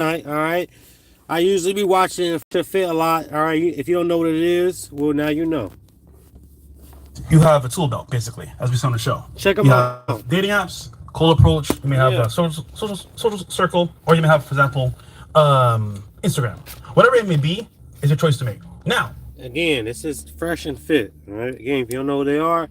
All right. I usually be watching to fit a lot. All right. If you don't know what it is, well, now you know. You have a tool belt, basically, as we saw on the show. Check them You out. have dating apps, cold approach. You may have Yeah. a social circle, or you may have, for example, Instagram. Whatever it may be, is your choice to make. Now, Again, this is Fresh and Fit. All right. Again, if you don't know what they are,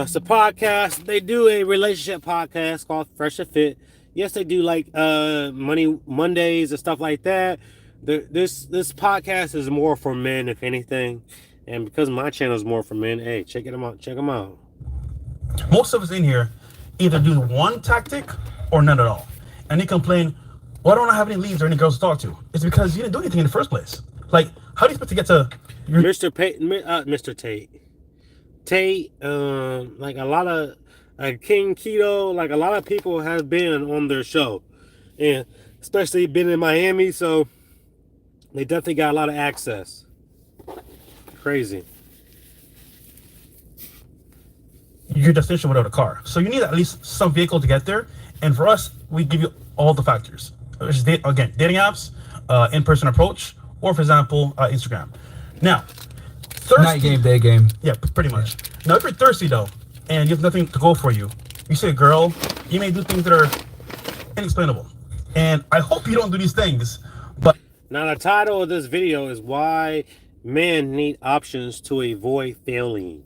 it's a podcast. They do a relationship podcast called Fresh and Fit. Yes, they do like Money Mondays and stuff like that. This podcast is more for men, if anything. And because my channel is more for men, hey, check them out. Check them out. most of us in here either do one tactic or none at all. And they complain, why don't I have any leads or any girls to talk to? It's because you didn't do anything in the first place. Like, how do you expect to get to your... Mr. Tate. Tate, like a lot of King Keto, like a lot of people have been on their show, and especially been in Miami, so they definitely got a lot of access. Crazy. your destination without a car. So you need at least some vehicle to get there. And for us, we give you all the factors. Which is, again, dating apps, in-person approach, or for example, Instagram. Now, thirsty, night game, day game. Yeah, pretty much. Now, if you're thirsty though, and you have nothing to go for you, you see a girl, you may do things that are inexplainable. And I hope you don't do these things, but... Now, the title of this video is Why Men Need Options to Avoid Failing.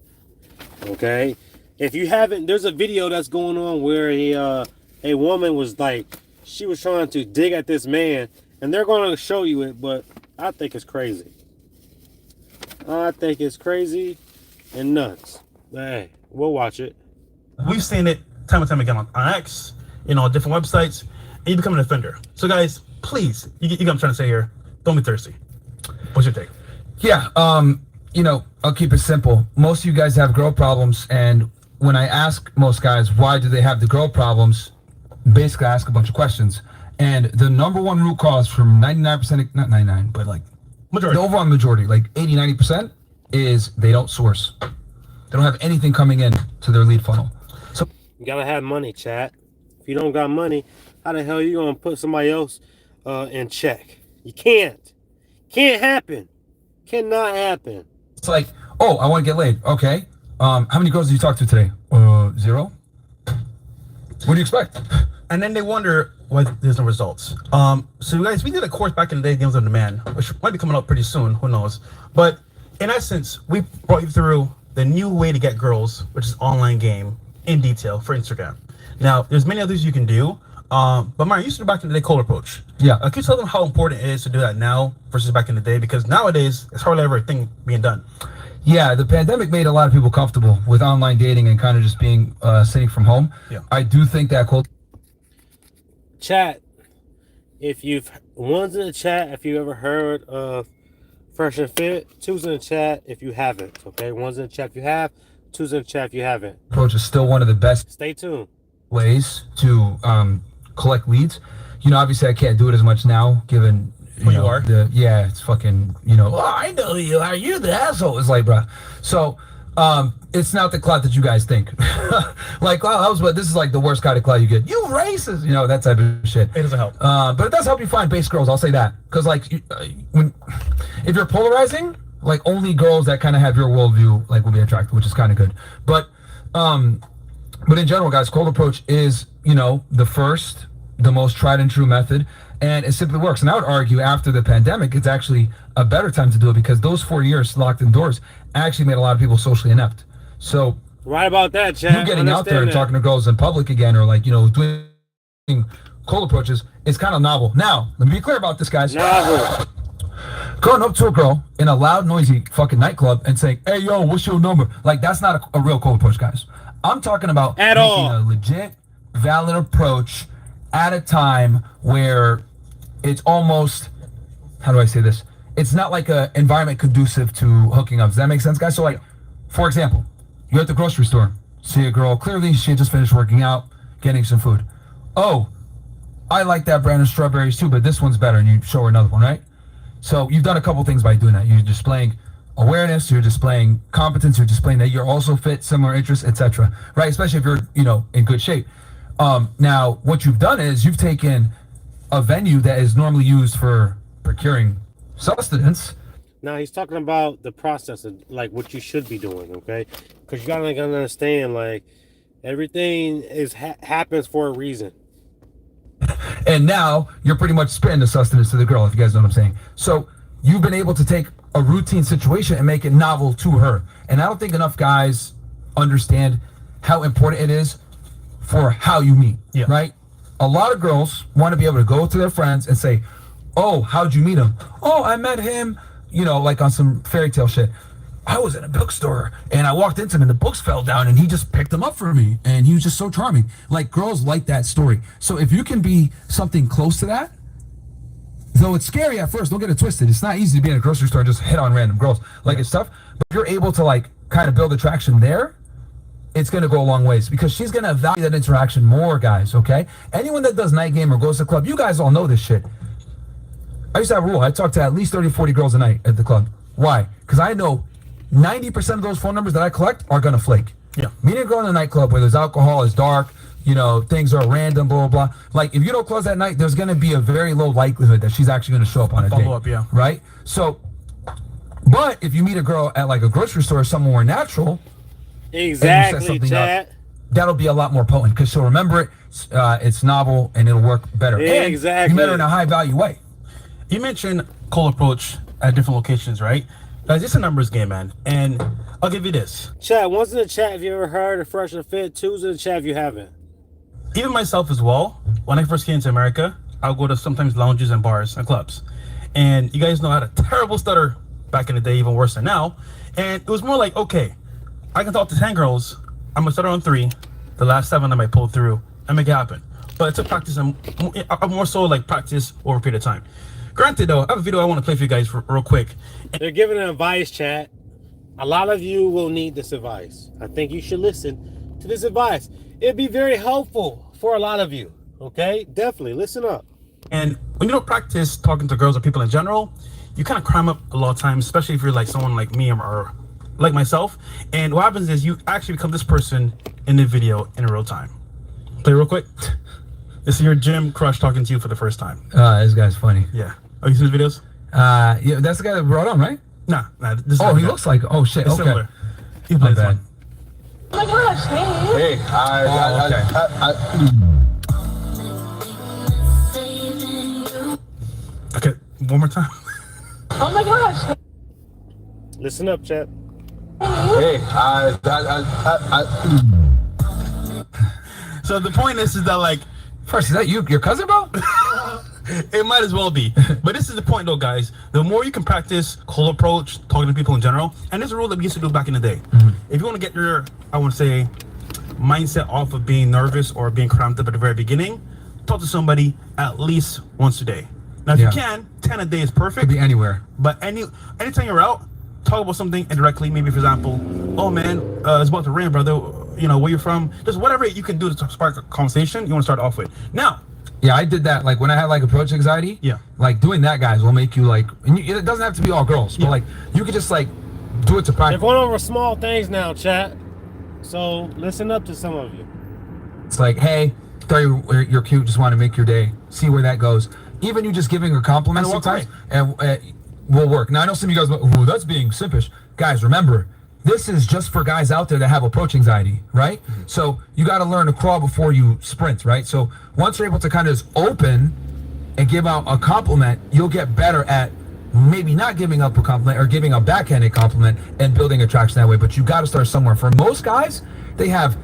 Okay? If you haven't, there's a video that's going on where a woman was like, she was trying to dig at this man, and they're going to show you it, but I think it's crazy. I think it's crazy and nuts. But hey, we'll watch it. We've seen it time and time again on X, different websites, and you become an offender. So guys, please, you get what I'm trying to say here. Don't be thirsty. What's your take? Yeah, I'll keep it simple. Most of you guys have girl problems, and when I ask most guys why do they have the girl problems, basically I ask a bunch of questions. And the number one root cause from 99%, not 99, but like Majority. the overall majority, like 80, 90%, is they don't source. They don't have anything coming in to their lead funnel. So You gotta have money, chat. If you don't got money, how the hell you gonna put somebody else in check? You can't. Can't happen. Cannot happen. it's like, oh, I want to get laid. Okay. How many girls did you talk to today? 0. What do you expect? And then they wonder why there's no results. So you guys, we did a course back in the day, Games on Demand, which might be coming up pretty soon, who knows. But in essence, we brought you through the new way to get girls, which is online game, in detail for Instagram. Now, there's many others you can do, but Mario, you used to do back in the day cold approach. Yeah. Can you tell them how important it is to do that now versus back in the day? Because nowadays, it's hardly ever a thing being done. Yeah, the pandemic made a lot of people comfortable with online dating and kind of just being sitting from home. Yeah. I do think that Chat. If you've one's in the chat, if you ever heard of Fresh and Fit, two's in the chat if you haven't. Okay, one's in the chat if you have, two's in the chat if you haven't. approach is still one of the best Stay tuned. ways to collect leads. Obviously I can't do it as much now, given you are. It's fucking, well, I know you are. You're the asshole. It's like, bruh. So it's not the clout that you guys think. Like, wow, this is like the worst kind of clout you get. You racist, that type of shit. It doesn't help. But it does help you find base girls. I'll say that, because like, if you're polarizing, like only girls that kind of have your worldview like will be attracted, which is kind of good. But in general, guys, cold approach is the most tried and true method, and it simply works. And I would argue after the pandemic, it's actually a better time to do it, because those 4 years locked indoors actually made a lot of people socially inept. So Right about that, chat. you getting out there and talking to girls in public again, or like, doing cold approaches, is kind of novel. Now, let me be clear about this, guys. Novel. Going up to a girl in a loud, noisy fucking nightclub and saying, hey, yo, what's your number? Like, that's not a real cold approach, guys. I'm talking about At making all. a legit, valid approach at a time where it's almost, how do I say this? It's not like an environment conducive to hooking up. Does that make sense, guys? So, like, for example, you're at the grocery store, see a girl, clearly she just finished working out, getting some food. Oh, I like that brand of strawberries too, but this one's better, and you show her another one, right? So you've done a couple things by doing that. You're displaying awareness, you're displaying competence, you're displaying that you're also fit, similar interests, etc. Right? Especially if you're, in good shape. Now, what you've done is you've taken a venue that is normally used for procuring sustenance. Now he's talking about the process of like what you should be doing, okay? Because you gotta understand, like everything is happens for a reason. And now you're pretty much spitting the sustenance to the girl, if you guys know what I'm saying. So you've been able to take a routine situation and make it novel to her. And I don't think enough guys understand how important it is for how you meet, right? A lot of girls want to be able to go to their friends and say, oh, how'd you meet him? Oh, I met him, you know, like on some fairy tale shit. I was in a bookstore and I walked into him and the books fell down and he just picked them up for me and he was just so charming. Like, girls like that story. So if you can be something close to that, though it's scary at first, don't get it twisted. It's not easy to be in a grocery store and just hit on random girls. Like, it's tough. But if you're able to like kind of build attraction there, it's going to go a long ways because she's going to value that interaction more, guys, okay? Anyone that does night game or goes to the club, you guys all know this shit. I used to have a rule. I talk to at least 30, 40 girls a night at the club. Why? Because I know 90% of those phone numbers that I collect are going to flake. Yeah. Meeting a girl in the nightclub where there's alcohol, it's dark, you know, things are random, blah, blah, blah. Like, if you don't close that night, there's going to be a very low likelihood that she's actually going to show up on a date. Follow up, yeah. Right? So, but if you meet a girl at, like, a grocery store or somewhere more natural, exactly, chat. That'll be a lot more potent because she'll remember it, it's novel, and it'll work better. Yeah, and exactly. You met her in a high-value way. You mentioned cold approach at different locations, right? Guys, it's a numbers game, man. And I'll give you this. Chat, one's in the chat if you ever heard of Fresh and Fit. Two's in the chat if you haven't. Even myself as well, when I first came to America, I'll go to sometimes lounges and bars and clubs. And you guys know I had a terrible stutter back in the day, even worse than now. And it was more like, okay, I can talk to 10 girls. I'm going to stutter on 3. The last 7 I might pull through and make it happen. But it's a practice. I'm more so like practice over a period of time. Granted, though, I have a video I want to play for you guys real quick. They're giving advice, chat. A lot of you will need this advice. I think you should listen to this advice. It'd be very helpful for a lot of you. Okay? Definitely. Listen up. And when you don't practice talking to girls or people in general, you kind of cram up a lot of times, especially if you're like someone like me or like myself. And what happens is you actually become this person in the video in real time. Play real quick. This is your gym crush talking to you for the first time. This guy's funny. Yeah. Oh, you see his videos? Yeah, that's the guy that brought on, right? Nah. This Oh, he looks like, oh shit, it's okay. similar. He My plays bad. one. Oh my gosh, hey. Okay, one more time. Oh my gosh. Listen up, chat. So the point is that like, First, is that you, your cousin, bro? it might as well be. But this is the point though, guys. The more you can practice cold approach, talking to people in general, and there's a rule that we used to do back in the day. If you want to get your, I would say, mindset off of being nervous or being cramped up at the very beginning, talk to somebody at least once a day. Now, if you can, 10 a day is perfect. Could be anywhere. But anytime you're out, talk about something indirectly. Maybe, for example, oh man, it's about to rain, brother. You know, where you're from. Just whatever you can do to spark a conversation you want to start off with. Now, yeah, I did that. Like when I had like approach anxiety. Yeah. Like doing that, guys, will make you like. And it doesn't have to be all girls, but like you could just like do it to They're practice. going over small things now, chat. So listen up to some of you. It's like, hey, thought you're cute. Just want to make your day. See where that goes. Even you just giving her compliments And walk sometimes and will work. Now I know some of you guys, ooh, that's being simpish. Guys, remember, this is just for guys out there that have approach anxiety, right? So you got to learn to crawl before you sprint, right? So once you're able to kind of just open and give out a compliment, you'll get better at maybe not giving up a compliment or giving a backhanded compliment and building attraction that way. But you got to start somewhere. For most guys, they have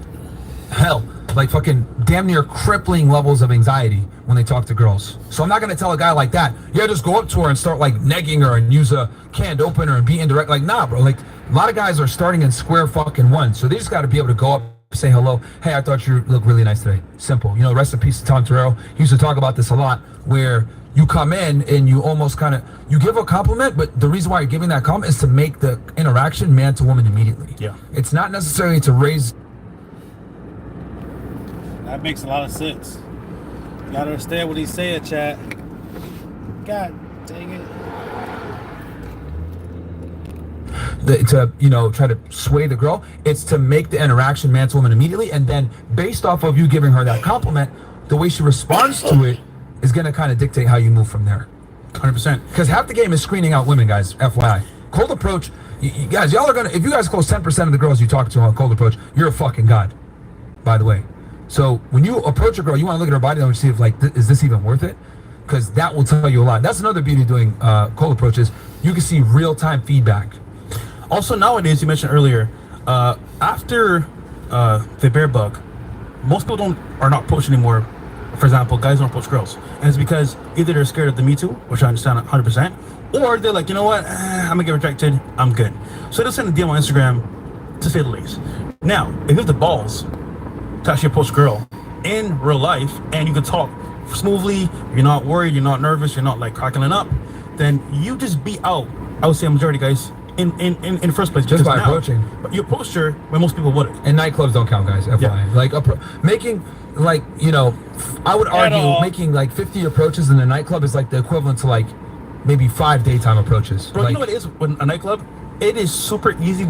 like fucking damn near crippling levels of anxiety when they talk to girls. So I'm not going to tell a guy like that, yeah, just go up to her and start like negging her and use a canned opener and be indirect. Like, nah, bro. Like a lot of guys are starting in square fucking one. So they just got to be able to go up, say hello. Hey, I thought you looked really nice today. Simple. You know, rest in peace to Tom Terrell. He used to talk about this a lot, where you come in and you almost kind of, you give a compliment, but the reason why you're giving that compliment is to make the interaction man to woman immediately. Yeah. It's not necessarily to raise. That makes a lot of sense. You gotta understand what he's saying, chat. God dang it. To, you know, try to sway the girl. It's to make the interaction man to woman immediately, and then based off of you giving her that compliment, the way she responds to it is going to kind of dictate how you move from there. 100%. Because half the game is screening out women, guys. FYI, cold approach. You guys, y'all are gonna. If you guys close 10% of the girls you talk to on cold approach, you're a fucking god. By the way, so when you approach a girl, you want to look at her body and see if like, is this even worth it? Because that will tell you a lot. That's another beauty of doing cold approaches. You can see real-time feedback. Also, nowadays, you mentioned earlier, after the bear bug, most people are not approached anymore. For example, guys don't approach girls, and it's because either they're scared of the Me Too, which I understand 100%, or they're like, you know what, I'm gonna get rejected, I'm good. So they'll send a DM on Instagram, to say the least. Now, if you have the balls to actually approach a girl in real life, and you can talk smoothly, you're not worried, you're not nervous, you're not like crackling up, then you just beat out, I would say, a majority guys in the first place. Just by approaching. But you approached her when most people wouldn't. And nightclubs don't count, guys. FYI. Yeah. Like making, like, you know, I would argue making like 50 approaches in a nightclub is like the equivalent to like maybe 5 daytime approaches. Bro, like, you know what it is with a nightclub? It is super easy with